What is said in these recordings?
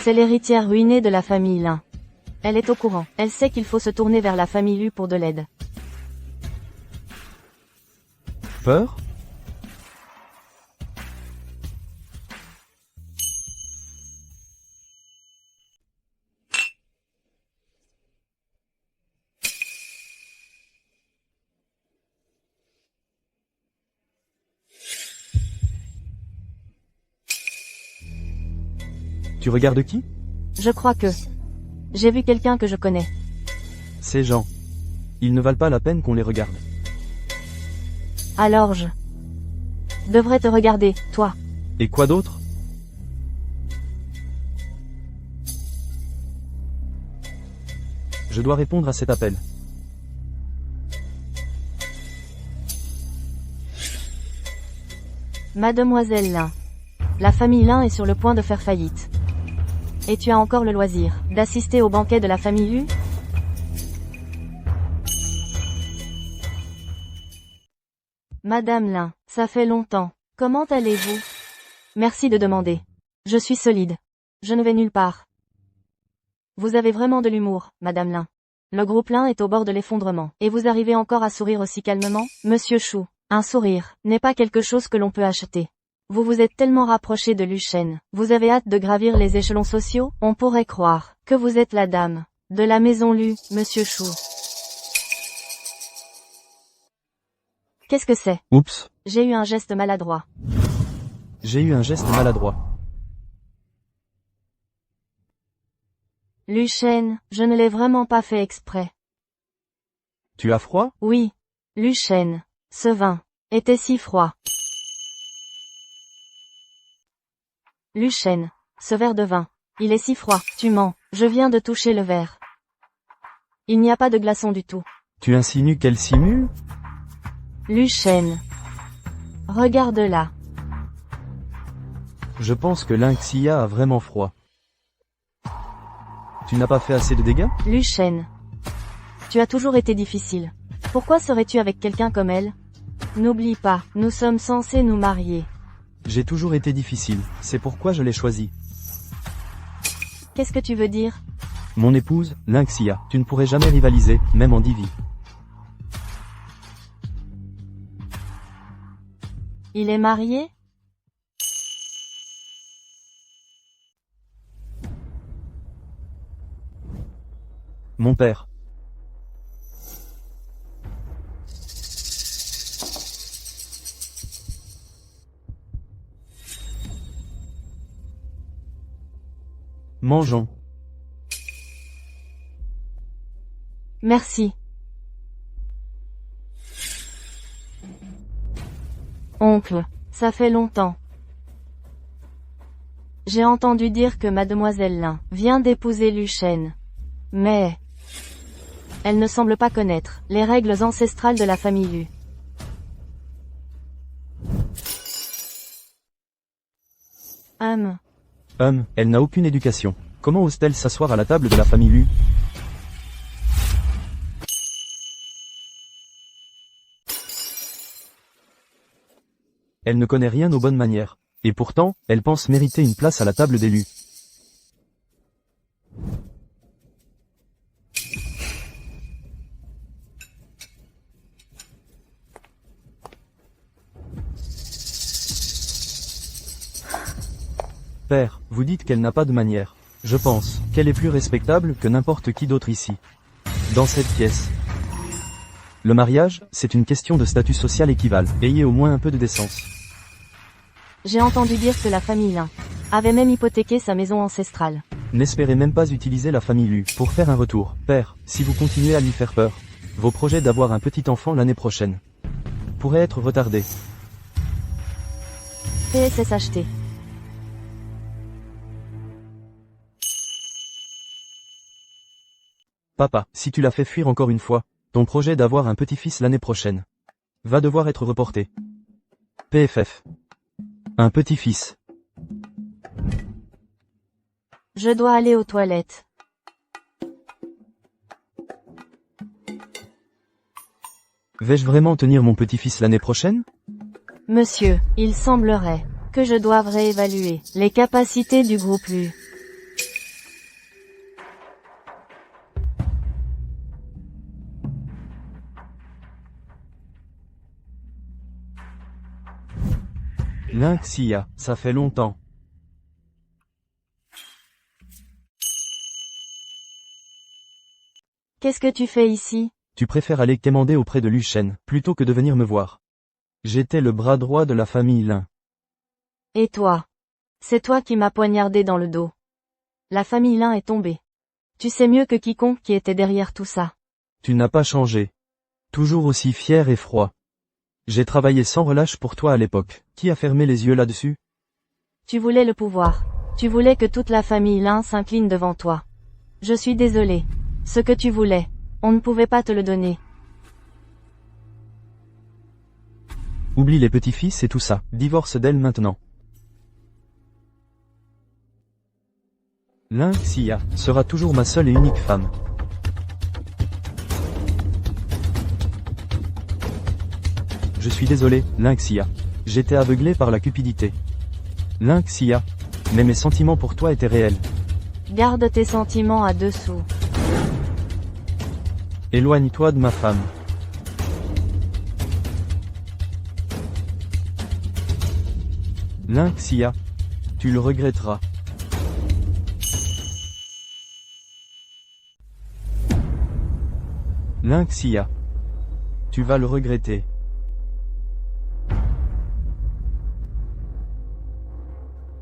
C'est l'héritière ruinée de la famille Lin. Elle est au courant. Elle sait qu'il faut se tourner vers la famille Lu pour de l'aide. Peur? Tu regardes qui? Je crois que... J'ai vu quelqu'un que je connais. Ces gens. Ils ne valent pas la peine qu'on les regarde. Alors je... devrais te regarder, toi. Et quoi d'autre? Je dois répondre à cet appel. Mademoiselle Lin. La famille Lin est sur le point de faire faillite. Et tu as encore le loisir d'assister au banquet de la famille Lu? Madame Lin, ça fait longtemps. Comment allez-vous? Merci de demander. Je suis solide. Je ne vais nulle part. Vous avez vraiment de l'humour, Madame Lin. Le groupe Lin est au bord de l'effondrement. Et vous arrivez encore à sourire aussi calmement? Monsieur Chou, un sourire n'est pas quelque chose que l'on peut acheter. Vous vous êtes tellement rapproché de Lu Shen. Vous avez hâte de gravir les échelons sociaux? On pourrait croire que vous êtes la dame de la maison Lu, Monsieur Chou. Qu'est-ce que c'est? Oups. J'ai eu un geste maladroit. J'ai eu un geste maladroit. Lu Shen, je ne l'ai vraiment pas fait exprès. Tu as froid? Oui. Lu Shen. Ce vin était si froid. Lu Shen. Ce verre de vin. Il est si froid. Tu mens. Je viens de toucher le verre. Il n'y a pas de glaçon du tout. Tu insinues qu'elle simule? Lu Shen. Regarde là. Je pense que Lynxia a vraiment froid. Tu n'as pas fait assez de dégâts? Lu Shen. Tu as toujours été difficile. Pourquoi serais-tu avec quelqu'un comme elle? N'oublie pas, nous sommes censés nous marier. J'ai toujours été difficile, c'est pourquoi je l'ai choisi. Qu'est-ce que tu veux dire? Mon épouse, Lynxia, tu ne pourrais jamais rivaliser, même en divi. Il est marié? Mon père. Mangeons. Merci. Oncle, ça fait longtemps. J'ai entendu dire que Mademoiselle Lin vient d'épouser Lu Shen. Mais... elle ne semble pas connaître les règles ancestrales de la famille Lu. Elle n'a aucune éducation. Comment ose-t-elle s'asseoir à la table de la famille Lu? Elle ne connaît rien aux bonnes manières. Et pourtant, elle pense mériter une place à la table des Lu. Père, vous dites qu'elle n'a pas de manière. Je pense qu'elle est plus respectable que n'importe qui d'autre ici. Dans cette pièce. Le mariage, c'est une question de statut social équivalent. Ayez au moins un peu de décence. J'ai entendu dire que la famille Lin avait même hypothéqué sa maison ancestrale. N'espérez même pas utiliser la famille Lu pour faire un retour. Père, si vous continuez à lui faire peur, vos projets d'avoir un petit enfant l'année prochaine pourraient être retardés. PSSHT. Papa, si tu l'as fait fuir encore une fois, ton projet d'avoir un petit-fils l'année prochaine va devoir être reporté. PFF. Un petit-fils. Je dois aller aux toilettes. Vais-je vraiment tenir mon petit-fils l'année prochaine? Monsieur, il semblerait que je doive réévaluer les capacités du groupe Lu. Lynxia, ça fait longtemps. Qu'est-ce que tu fais ici? Tu préfères aller quémander auprès de Luchen, plutôt que de venir me voir. J'étais le bras droit de la famille Lin. Et toi? C'est toi qui m'as poignardé dans le dos. La famille Lin est tombée. Tu sais mieux que quiconque qui était derrière tout ça. Tu n'as pas changé. Toujours aussi fier et froid. J'ai travaillé sans relâche pour toi à l'époque. Qui a fermé les yeux là-dessus? Tu voulais le pouvoir. Tu voulais que toute la famille Lin s'incline devant toi. Je suis désolé. Ce que tu voulais, on ne pouvait pas te le donner. Oublie les petits-fils et tout ça. Divorce d'elle maintenant. Lynxia sera toujours ma seule et unique femme. Je suis désolé, Lynxia. J'étais aveuglé par la cupidité. Lynxia. Mais mes sentiments pour toi étaient réels. Garde tes sentiments à dessous. Éloigne-toi de ma femme. Lynxia. Tu le regretteras. Lynxia. Tu vas le regretter.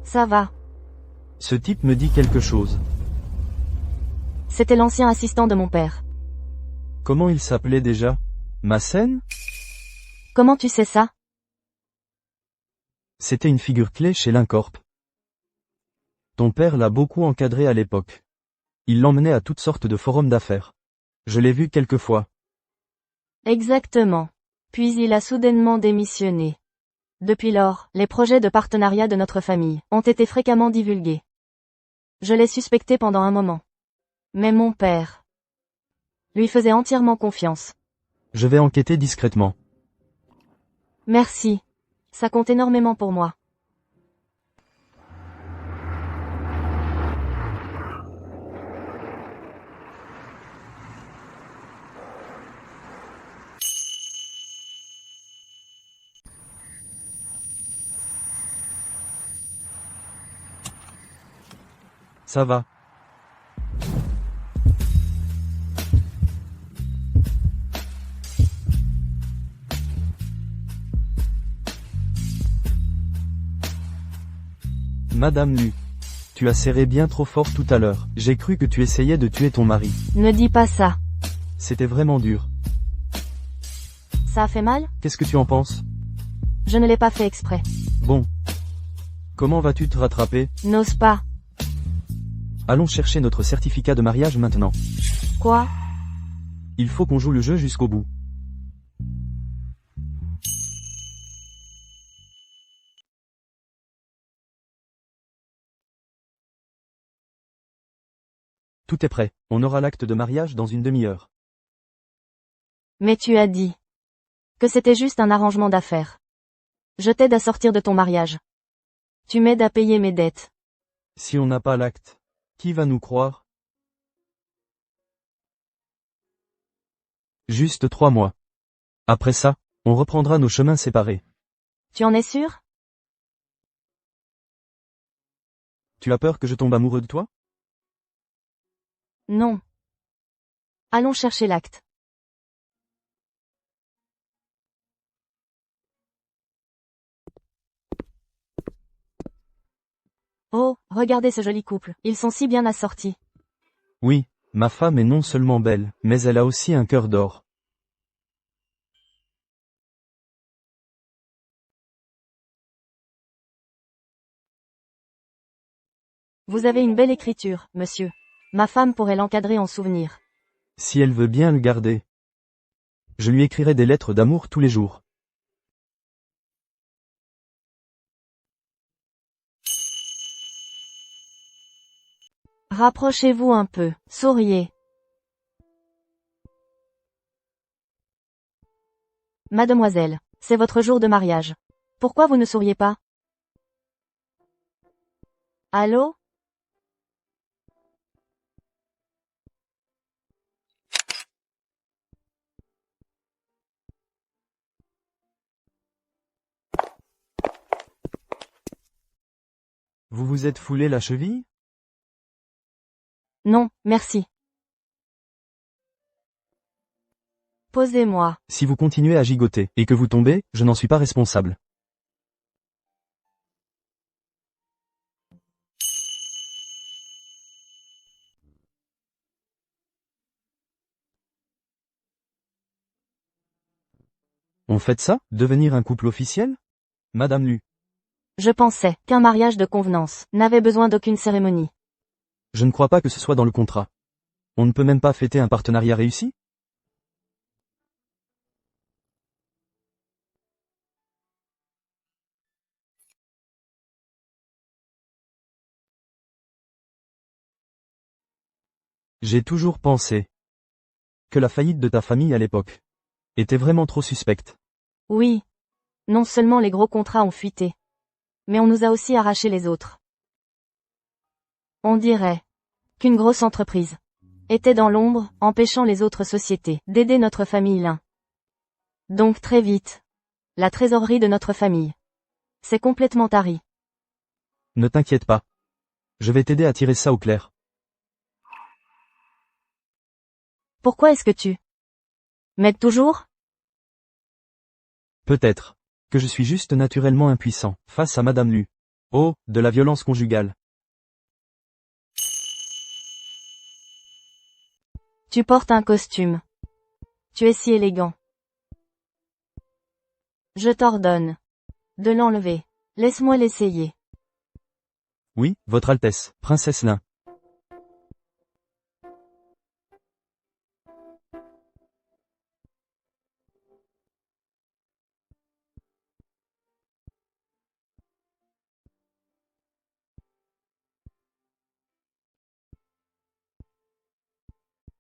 Ça va. Ce type me dit quelque chose. C'était l'ancien assistant de mon père. Comment il s'appelait déjà? Massen? Comment tu sais ça? C'était une figure clé chez Lyncorp. Ton père l'a beaucoup encadré à l'époque. Il l'emmenait à toutes sortes de forums d'affaires. Je l'ai vu quelques fois. Exactement. Puis il a soudainement démissionné. Depuis lors, les projets de partenariat de notre famille ont été fréquemment divulgués. Je l'ai suspecté pendant un moment. Mais mon père lui faisait entièrement confiance. Je vais enquêter discrètement. Merci. Ça compte énormément pour moi. Ça va. Madame Lu. Tu as serré bien trop fort tout à l'heure. J'ai cru que tu essayais de tuer ton mari. Ne dis pas ça. C'était vraiment dur. Ça a fait mal? Qu'est-ce que tu en penses? Je ne l'ai pas fait exprès. Bon. Comment vas-tu te rattraper? N'ose pas. Allons chercher notre certificat de mariage maintenant. Quoi? Il faut qu'on joue le jeu jusqu'au bout. Tout est prêt. On aura l'acte de mariage dans une demi-heure. Mais tu as dit que c'était juste un arrangement d'affaires. Je t'aide à sortir de ton mariage. Tu m'aides à payer mes dettes. Si on n'a pas l'acte, qui va nous croire? Juste 3 mois. Après ça, on reprendra nos chemins séparés. Tu en es sûr? Tu as peur que je tombe amoureux de toi? Non. Allons chercher l'acte. Oh, regardez ce joli couple, ils sont si bien assortis. Oui, ma femme est non seulement belle, mais elle a aussi un cœur d'or. Vous avez une belle écriture, monsieur. Ma femme pourrait l'encadrer en souvenir. Si elle veut bien le garder. Je lui écrirai des lettres d'amour tous les jours. Rapprochez-vous un peu, souriez. Mademoiselle, c'est votre jour de mariage. Pourquoi vous ne souriez pas? Allô? Vous vous êtes foulé la cheville? Non, merci. Posez-moi. Si vous continuez à gigoter, et que vous tombez, je n'en suis pas responsable. On fait ça? Devenir un couple officiel? Madame Lu. Je pensais qu'un mariage de convenance n'avait besoin d'aucune cérémonie. Je ne crois pas que ce soit dans le contrat. On ne peut même pas fêter un partenariat réussi? J'ai toujours pensé que la faillite de ta famille à l'époque était vraiment trop suspecte. Oui. Non seulement les gros contrats ont fuité, mais on nous a aussi arraché les autres. On dirait qu'une grosse entreprise était dans l'ombre, empêchant les autres sociétés d'aider notre famille l'un. Donc très vite, la trésorerie de notre famille s'est complètement tarie. Ne t'inquiète pas. Je vais t'aider à tirer ça au clair. Pourquoi est-ce que tu m'aides toujours? Peut-être que je suis juste naturellement impuissant face à Madame Lu. Oh, de la violence conjugale. Tu portes un costume. Tu es si élégant. Je t'ordonne de l'enlever. Laisse-moi l'essayer. Oui, Votre Altesse, Princesse Lin.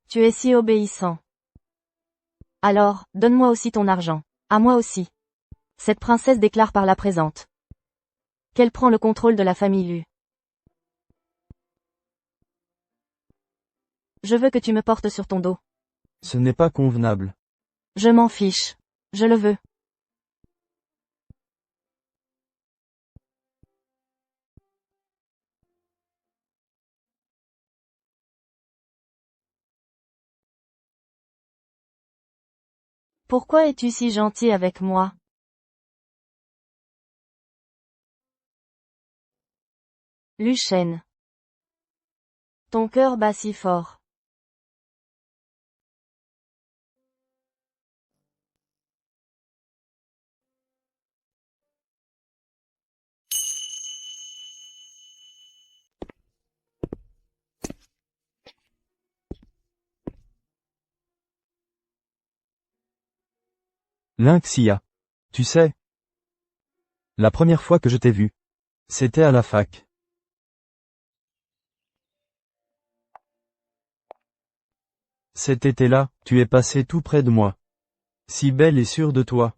Tu es si obéissant. Alors, donne-moi aussi ton argent. À moi aussi. Cette princesse déclare par la présente qu'elle prend le contrôle de la famille Lu. Je veux que tu me portes sur ton dos. Ce n'est pas convenable. Je m'en fiche. Je le veux. Pourquoi es-tu si gentil avec moi? Lucien. Ton cœur bat si fort. Lynxia. Tu sais, la première fois que je t'ai vu, c'était à la fac. Cet été-là, tu es passé tout près de moi. Si belle et sûre de toi.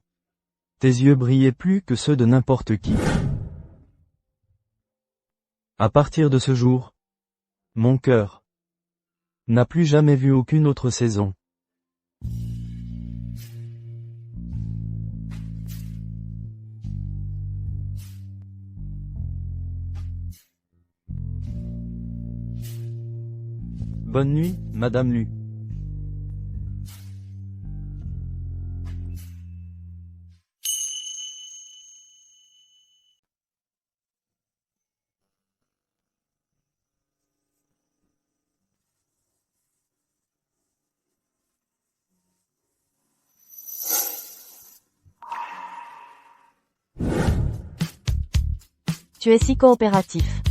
Tes yeux brillaient plus que ceux de n'importe qui. À partir de ce jour, mon cœur n'a plus jamais vu aucune autre saison. Bonne nuit, Madame Lu. Tu es si coopératif.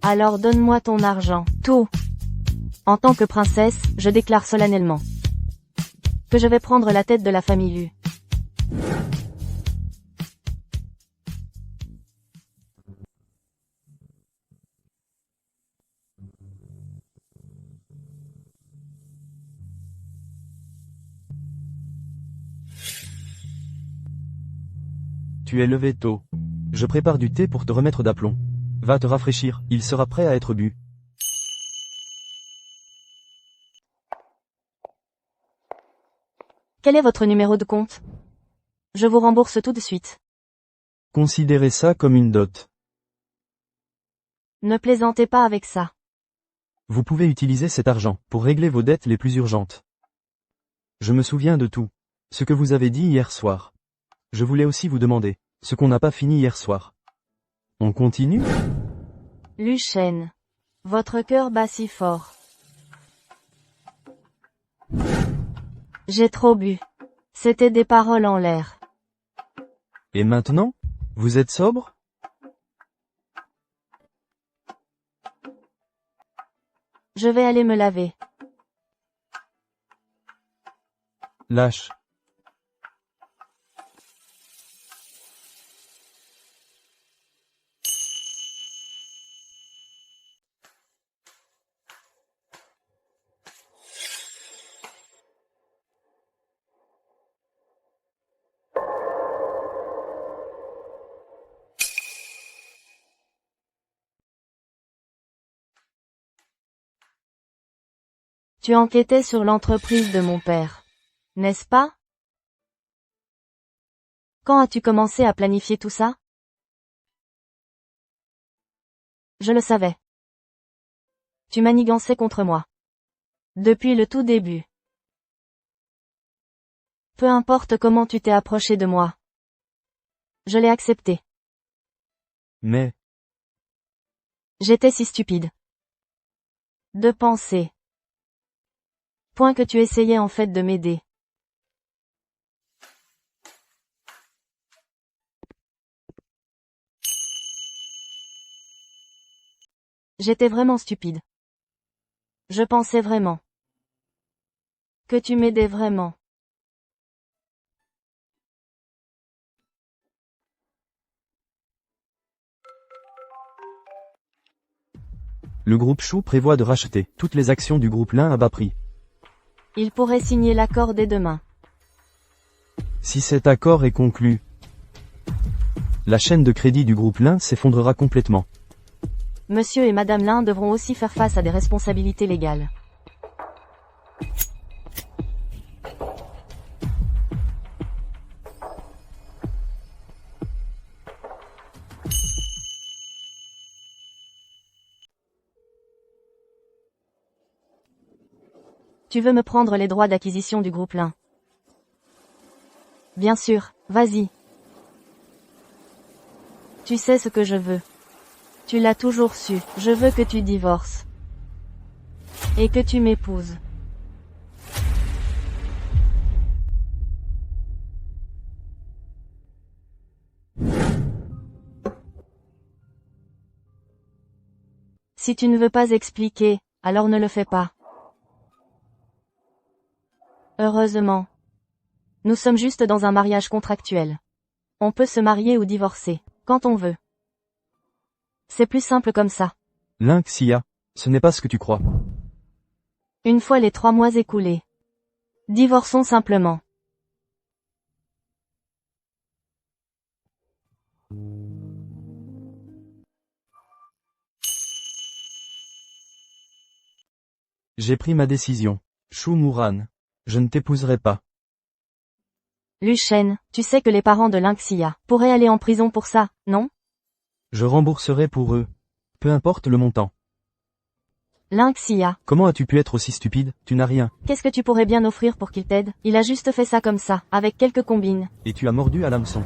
Alors donne-moi ton argent. Tout. En tant que princesse, je déclare solennellement que je vais prendre la tête de la famille Lu. Tu es levé tôt. Je prépare du thé pour te remettre d'aplomb. Va te rafraîchir, il sera prêt à être bu. Quel est votre numéro de compte? Je vous rembourse tout de suite. Considérez ça comme une dot. Ne plaisantez pas avec ça. Vous pouvez utiliser cet argent pour régler vos dettes les plus urgentes. Je me souviens de tout. Ce que vous avez dit hier soir. Je voulais aussi vous demander ce qu'on n'a pas fini hier soir. On continue? Lucien. Votre cœur bat si fort. J'ai trop bu. C'était des paroles en l'air. Et maintenant? Vous êtes sobre? Je vais aller me laver. Lâche. Tu enquêtais sur l'entreprise de mon père. N'est-ce pas? Quand as-tu commencé à planifier tout ça? Je le savais. Tu manigançais contre moi. Depuis le tout début. Peu importe comment tu t'es approché de moi. Je l'ai accepté. Mais, J'étais si stupide. De penser. Point que tu essayais en fait de m'aider. J'étais vraiment stupide. Je pensais vraiment que tu m'aidais vraiment. le groupe Chou prévoit de racheter toutes les actions du groupe Lin à bas prix. Il pourrait signer l'accord dès demain. Si cet accord est conclu, la chaîne de crédit du groupe Lin s'effondrera complètement. Monsieur et Madame Lin devront aussi faire face à des responsabilités légales. Tu veux me prendre les droits d'acquisition du groupe Lin? Bien sûr, vas-y. Tu sais ce que je veux. Tu l'as toujours su, je veux que tu divorces. Et que tu m'épouses. Si tu ne veux pas expliquer, alors ne le fais pas. Heureusement. Nous sommes juste dans un mariage contractuel. On peut se marier ou divorcer, quand on veut. C'est plus simple comme ça. Lin Xia, ce n'est pas ce que tu crois. Une fois les 3 mois écoulés. Divorçons simplement. J'ai pris ma décision. Shu Muran. Je ne t'épouserai pas. Lucien, tu sais que les parents de Lin Xia pourraient aller en prison pour ça, non? Je rembourserai pour eux. Peu importe le montant. Lin Xia, Comment as-tu pu être aussi stupide? Tu n'as rien. qu'est-ce que tu pourrais bien offrir pour qu'il t'aide? Il a juste fait ça comme ça, avec quelques combines. Et tu as mordu à l'hameçon.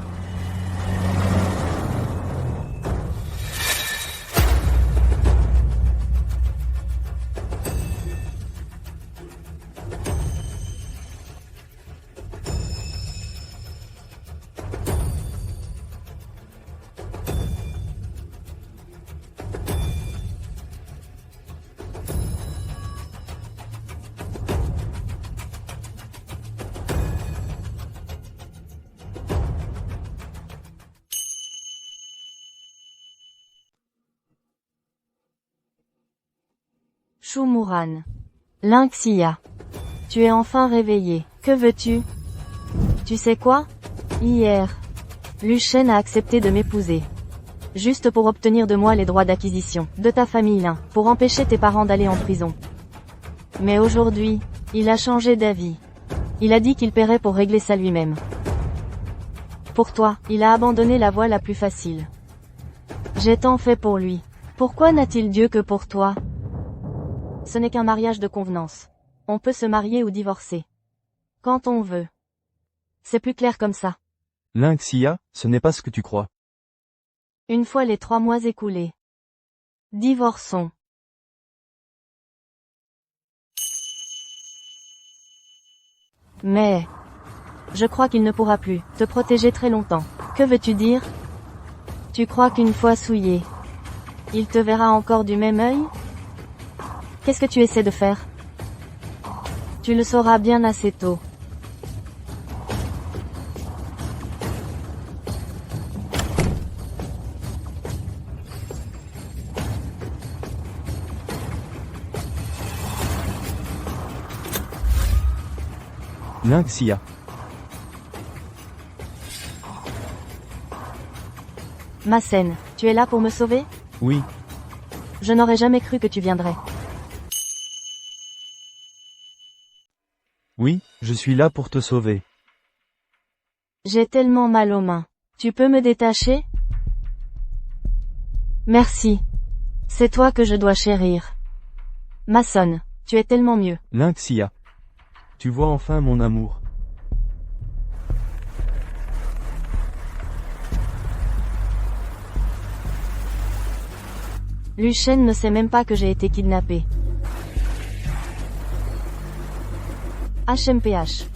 Shu Muran. Lin Xia. Tu es enfin réveillé. Que veux-tu? Tu sais quoi? Hier, Lucien a accepté de m'épouser. Juste pour obtenir de moi les droits d'acquisition de ta famille Lin, pour empêcher tes parents d'aller en prison. Mais aujourd'hui, il a changé d'avis. Il a dit qu'il paierait pour régler ça lui-même. Pour toi, il a abandonné la voie la plus facile. J'ai tant fait pour lui. Pourquoi n'a-t-il Dieu que pour toi? Ce n'est qu'un mariage de convenance. On peut se marier ou divorcer. Quand on veut. C'est plus clair comme ça. Lynxia, ce n'est pas ce que tu crois. Une fois les 3 mois écoulés. Divorçons. Mais... je crois qu'il ne pourra plus te protéger très longtemps. Que veux-tu dire? Tu crois qu'une fois souillé, il te verra encore du même œil? Qu'est-ce que tu essaies de faire? Tu le sauras bien assez tôt. Lynxia. Masen, tu es là pour me sauver? Oui, Je n'aurais jamais cru que tu viendrais. oui, je suis là pour te sauver. J'ai tellement mal aux mains. Tu peux me détacher? Merci. C'est toi que je dois chérir. Mason, tu es tellement mieux. Lynxia. Tu vois enfin mon amour. Lucien ne sait même pas que j'ai été kidnappé. HMPH.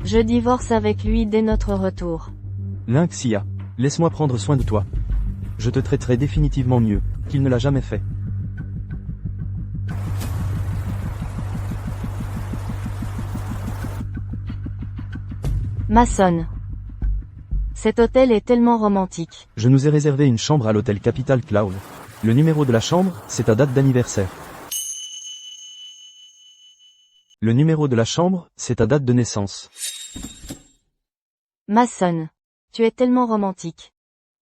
Je divorce avec lui dès notre retour. Lynxia. Laisse-moi prendre soin de toi. Je te traiterai définitivement mieux qu'il ne l'a jamais fait. Mason. Cet hôtel est tellement romantique. Je nous ai réservé une chambre à l'hôtel Capital Cloud. Le numéro de la chambre, c'est ta date d'anniversaire. Le numéro de la chambre, c'est ta date de naissance. Mason. Tu es tellement romantique.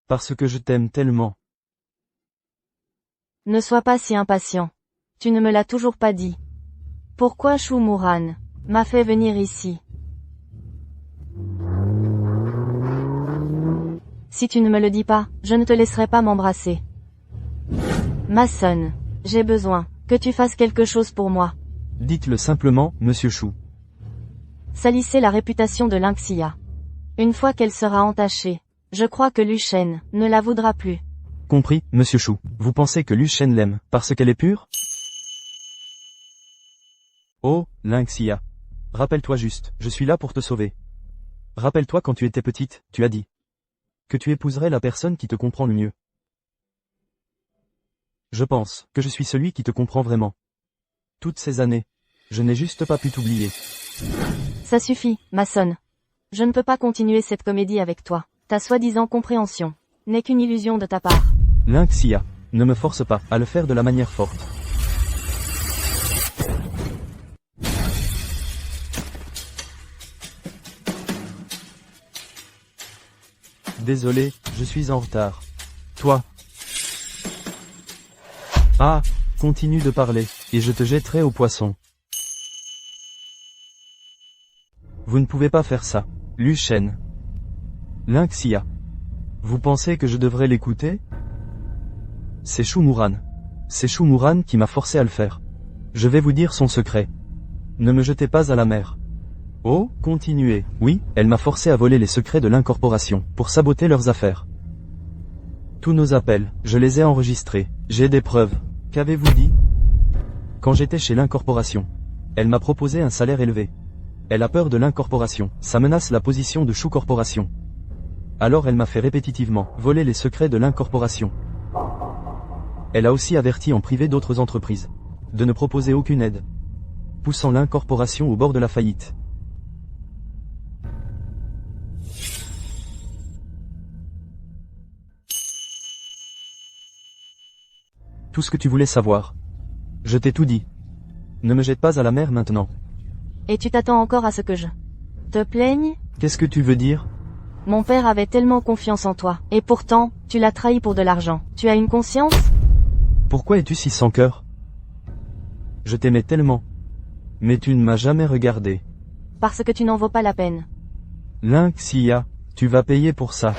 Parce que je t'aime tellement. Ne sois pas si impatient. Tu ne me l'as toujours pas dit. Pourquoi Shumuran m'a fait venir ici? Si tu ne me le dis pas, je ne te laisserai pas m'embrasser. Mason, j'ai besoin que tu fasses quelque chose pour moi. Dites-le simplement, Monsieur Chou. Salissez la réputation de Lynxia. Une fois qu'elle sera entachée, je crois que Lucien ne la voudra plus. Compris, Monsieur Chou. Vous pensez que Lucien l'aime, parce qu'elle est pure? Oh, Lynxia. Rappelle-toi juste, je suis là pour te sauver. Rappelle-toi quand tu étais petite, tu as dit que tu épouserais la personne qui te comprend le mieux. Je pense que je suis celui qui te comprend vraiment. Toutes ces années, je n'ai juste pas pu t'oublier. Ça suffit, Mason. Je ne peux pas continuer cette comédie avec toi. Ta soi-disant compréhension n'est qu'une illusion de ta part. Lynxia, ne me force pas à le faire de la manière forte. Désolé, je suis en retard. Toi. Ah, continue de parler, et je te jetterai au poisson. Vous ne pouvez pas faire ça, Lucien. Lynxia. Vous pensez que je devrais l'écouter? C'est Shumuran. C'est Shumuran qui m'a forcé à le faire. Je vais vous dire son secret. Ne me jetez pas à la mer. Oh, continuez. Oui, elle m'a forcé à voler les secrets de l'incorporation, pour saboter leurs affaires. Tous nos appels, je les ai enregistrés. J'ai des preuves. Qu'avez-vous dit? Quand j'étais chez l'incorporation, elle m'a proposé un salaire élevé. Elle a peur de l'incorporation, ça menace la position de Chou Corporation. Alors elle m'a fait répétitivement voler les secrets de l'incorporation. Elle a aussi averti en privé d'autres entreprises de ne proposer aucune aide, poussant l'incorporation au bord de la faillite. Tout ce que tu voulais savoir. Je t'ai tout dit. Ne me jette pas à la mer maintenant. Et tu t'attends encore à ce que je te plaigne? Qu'est-ce que tu veux dire? Mon père avait tellement confiance en toi, et pourtant, tu l'as trahi pour de l'argent. Tu as une conscience? Pourquoi es-tu si sans cœur? Je t'aimais tellement. Mais tu ne m'as jamais regardé. Parce que tu n'en vaux pas la peine. Lynxia, tu vas payer pour ça.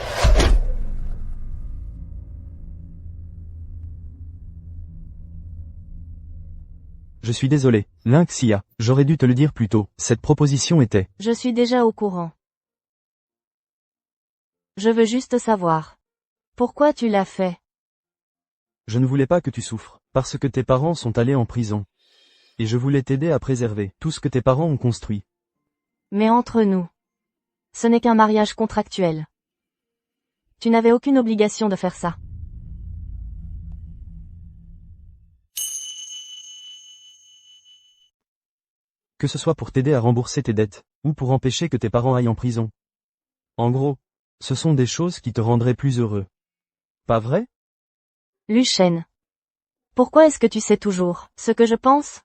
Je suis désolé, Lynxia, j'aurais dû te le dire plus tôt, cette proposition était... Je suis déjà au courant. Je veux juste savoir. Pourquoi tu l'as fait? Je ne voulais pas que tu souffres, parce que tes parents sont allés en prison. Et je voulais t'aider à préserver tout ce que tes parents ont construit. Mais entre nous. Ce n'est qu'un mariage contractuel. Tu n'avais aucune obligation de faire ça. Que ce soit pour t'aider à rembourser tes dettes, ou pour empêcher que tes parents aillent en prison. En gros, ce sont des choses qui te rendraient plus heureux. Pas vrai? Lucien. Pourquoi est-ce que tu sais toujours ce que je pense?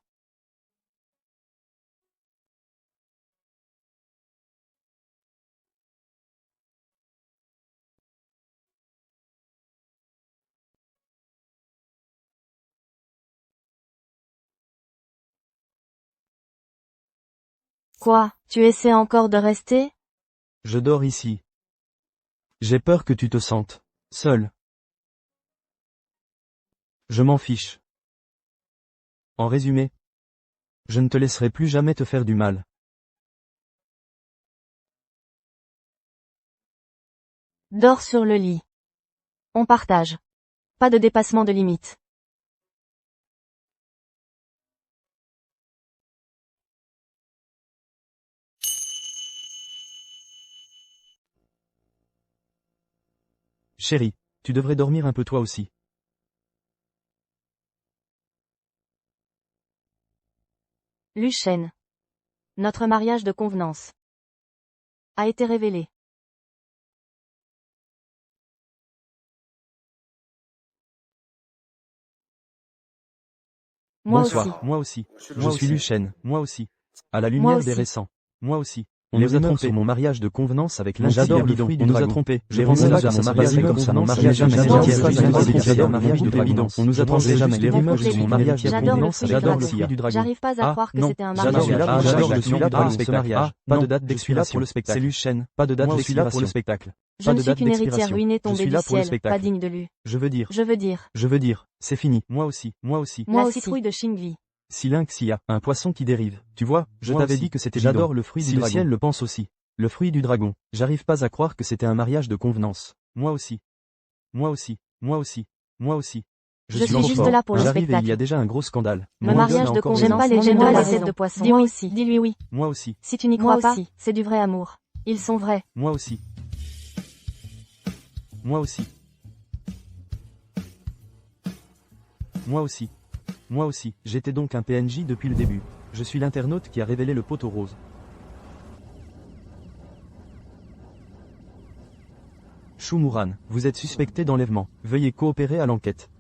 Quoi, tu essaies encore de rester? Je dors ici. J'ai peur que tu te sentes seul. Je m'en fiche. En résumé, je ne te laisserai plus jamais te faire du mal. Dors sur le lit. On partage. Pas de dépassement de limite. Chérie, tu devrais dormir un peu toi aussi. Lucien. Notre mariage de convenance a été révélé. Moi Bonsoir, aussi. moi aussi. Je Je suis Lucien, moi aussi. À la Moi lumière aussi. des récents. Moi aussi. On Les nous a rumeurs trompés sur mon mariage de convenance avec Lynxia J'adore le bidon, fruit on du nous a dragon. trompés. Les Les rumeurs rumeurs sur sur mon mon mariage mariage comme ça, mon de mariage convenance, jamais j'adore jamais le fruit du dragon. J'adore le fruit du dragon. On nous a trompés jamais. les rumeurs Complément. sur mon mariage de J'adore le convenance fruit du avec dragon. le fruit du dragon. J'arrive pas à croire que non, c'était un j'adore mariage. celui-là, j'adore le celui-là celui-là pour le ce spectacle. mariage. Pas de date d'expiration. C'est Lucien, pas de date d'expiration pour le spectacle. Je Pas ne de suis date qu'une héritière d'expiration. ruinée Je tombée suis du là pour le ciel, pas spectacle. digne de lui. Je veux dire, c'est fini. Moi aussi, moi aussi. Moi aussi. La citrouille de Shingvi. Si Lynxia, un poisson qui dérive. Tu vois, je Moi t'avais aussi. dit que c'était J'adore bidon. le fruit du Si le dragon. ciel le pense aussi. Le fruit du dragon. J'arrive pas à croire que c'était un mariage de convenance. Moi aussi. Moi aussi. Moi aussi. Moi aussi. Je suis trop juste fort. là pour le J'arrive et il y a spectacle. déjà un gros scandale. Le Mon mariage idole a de encore convenance. raison. J'aime pas les J'aime pas les recettes recettes de de poisson. Dis-moi aussi. Dis-lui oui. Moi aussi. Si tu n'y Moi crois pas, aussi. c'est du vrai amour. Ils sont vrais. Moi aussi. Moi aussi. Moi aussi. Moi aussi. J'étais donc un PNJ depuis le début. Je suis l'internaute qui a révélé le poteau rose. Shumuran, vous êtes suspecté d'enlèvement. Veuillez coopérer à l'enquête.